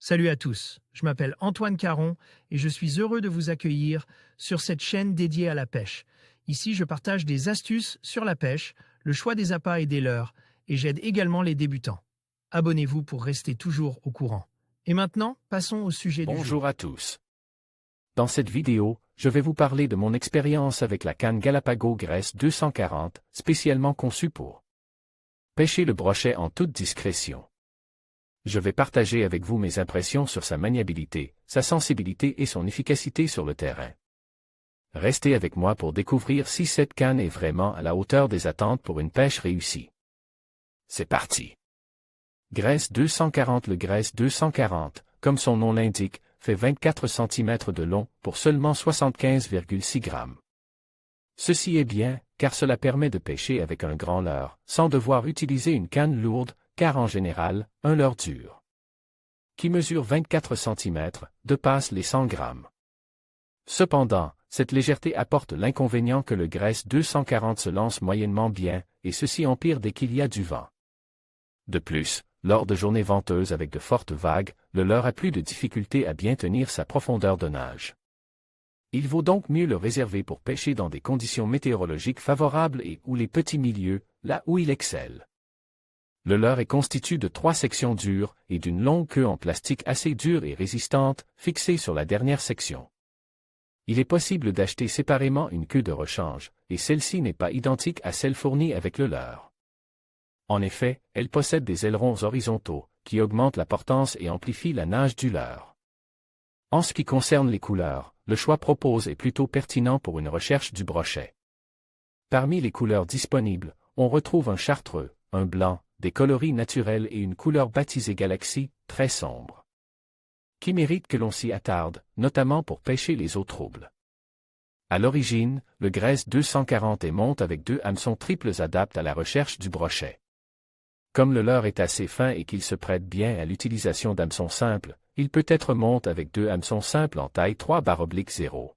Salut à tous, je m'appelle Antoine Caron et je suis heureux de vous accueillir sur cette chaîne dédiée à la pêche. Ici, je partage des astuces sur la pêche, le choix des appâts et des leurres, et j'aide également les débutants. Abonnez-vous pour rester toujours au courant. Et maintenant, passons au sujet du jour. Bonjour à tous. Dans cette vidéo, je vais vous parler de mon expérience avec la canne Galapagos Grace 240, spécialement conçue pour pêcher le brochet en toute discrétion. Je vais partager avec vous mes impressions sur sa maniabilité, sa sensibilité et son efficacité sur le terrain. Restez avec moi pour découvrir si cette canne est vraiment à la hauteur des attentes pour une pêche réussie. C'est parti! Grace 240. Le Grace 240, comme son nom l'indique, fait 24 cm de long pour seulement 75,6 grammes. Ceci est bien, car cela permet de pêcher avec un grand leurre, sans devoir utiliser une canne lourde, car en général, un leurre dur, qui mesure 24 cm, dépasse les 100 grammes. Cependant, cette légèreté apporte l'inconvénient que le Grace 240 se lance moyennement bien, et ceci empire dès qu'il y a du vent. De plus, lors de journées venteuses avec de fortes vagues, le leurre a plus de difficulté à bien tenir sa profondeur de nage. Il vaut donc mieux le réserver pour pêcher dans des conditions météorologiques favorables et ou les petits milieux, là où il excelle. Le leurre est constitué de 3 sections dures et d'une longue queue en plastique assez dure et résistante, fixée sur la dernière section. Il est possible d'acheter séparément une queue de rechange, et celle-ci n'est pas identique à celle fournie avec le leurre. En effet, elle possède des ailerons horizontaux, qui augmentent la portance et amplifient la nage du leurre. En ce qui concerne les couleurs, le choix proposé est plutôt pertinent pour une recherche du brochet. Parmi les couleurs disponibles, on retrouve un chartreux, un blanc, des coloris naturels et une couleur baptisée Galaxy, très sombre, qui mérite que l'on s'y attarde, notamment pour pêcher les eaux troubles. À l'origine, le Grace 240 monte avec 2 hameçons triples adaptés à la recherche du brochet. Comme le leurre est assez fin et qu'il se prête bien à l'utilisation d'hameçons simples, il peut être monté avec 2 hameçons simples en taille 3/0.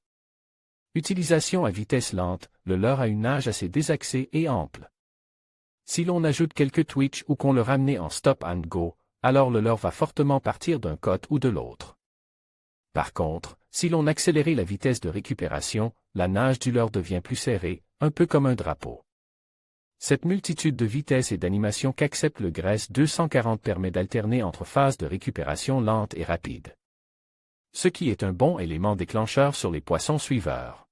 Utilisation à vitesse lente, le leurre a une nage assez désaxée et ample. Si l'on ajoute quelques twitch ou qu'on le ramène en stop and go, alors le leurre va fortement partir d'un côté ou de l'autre. Par contre, si l'on accélérait la vitesse de récupération, la nage du leurre devient plus serrée, un peu comme un drapeau. Cette multitude de vitesses et d'animations qu'accepte le Grace 240 permet d'alterner entre phases de récupération lente et rapide. Ce qui est un bon élément déclencheur sur les poissons suiveurs.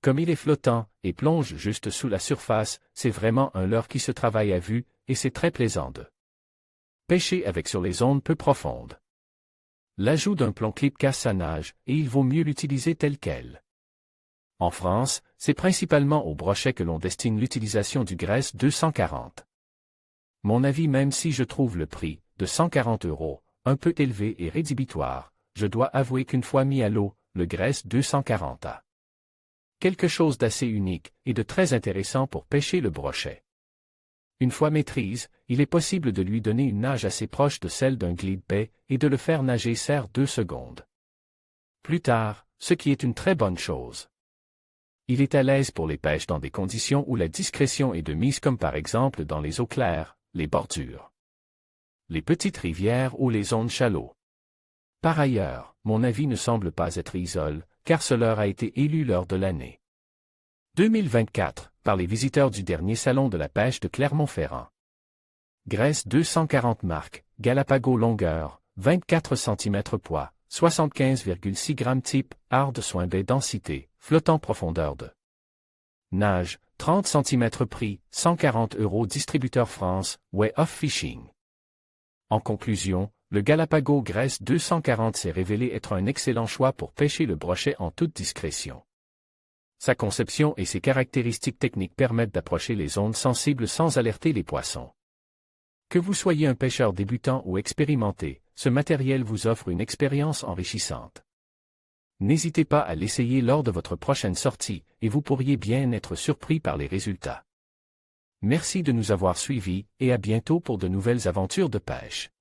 Comme il est flottant et plonge juste sous la surface, c'est vraiment un leurre qui se travaille à vue, et c'est très plaisant de pêcher avec sur les zones peu profondes. L'ajout d'un plomb clip casse sa nage, et il vaut mieux l'utiliser tel quel. En France, c'est principalement au brochet que l'on destine l'utilisation du Grace 240. Mon avis, même si je trouve le prix, de 140 €, un peu élevé et rédhibitoire, je dois avouer qu'une fois mis à l'eau, le Grace 240 a quelque chose d'assez unique et de très intéressant pour pêcher le brochet. Une fois maîtrise, il est possible de lui donner une nage assez proche de celle d'un glide bait et de le faire nager serre 2 secondes. Plus tard, ce qui est une très bonne chose. Il est à l'aise pour les pêches dans des conditions où la discrétion est de mise, comme par exemple dans les eaux claires, les bordures, les petites rivières ou les zones chalots. Par ailleurs, mon avis ne semble pas être isole, car ce leurre a été élu leurre de l'année 2024 par les visiteurs du dernier salon de la pêche de Clermont-Ferrand. Grace 240 marque, Galapagos longueur, 24 cm poids, 75,6 grammes type, hard soin baie densité, flottant profondeur de nage, 30 cm prix, 140 € distributeur France, Way of Fishing. En conclusion, le Galapagos Grace 240 s'est révélé être un excellent choix pour pêcher le brochet en toute discrétion. Sa conception et ses caractéristiques techniques permettent d'approcher les zones sensibles sans alerter les poissons. Que vous soyez un pêcheur débutant ou expérimenté, ce matériel vous offre une expérience enrichissante. N'hésitez pas à l'essayer lors de votre prochaine sortie, et vous pourriez bien être surpris par les résultats. Merci de nous avoir suivis, et à bientôt pour de nouvelles aventures de pêche.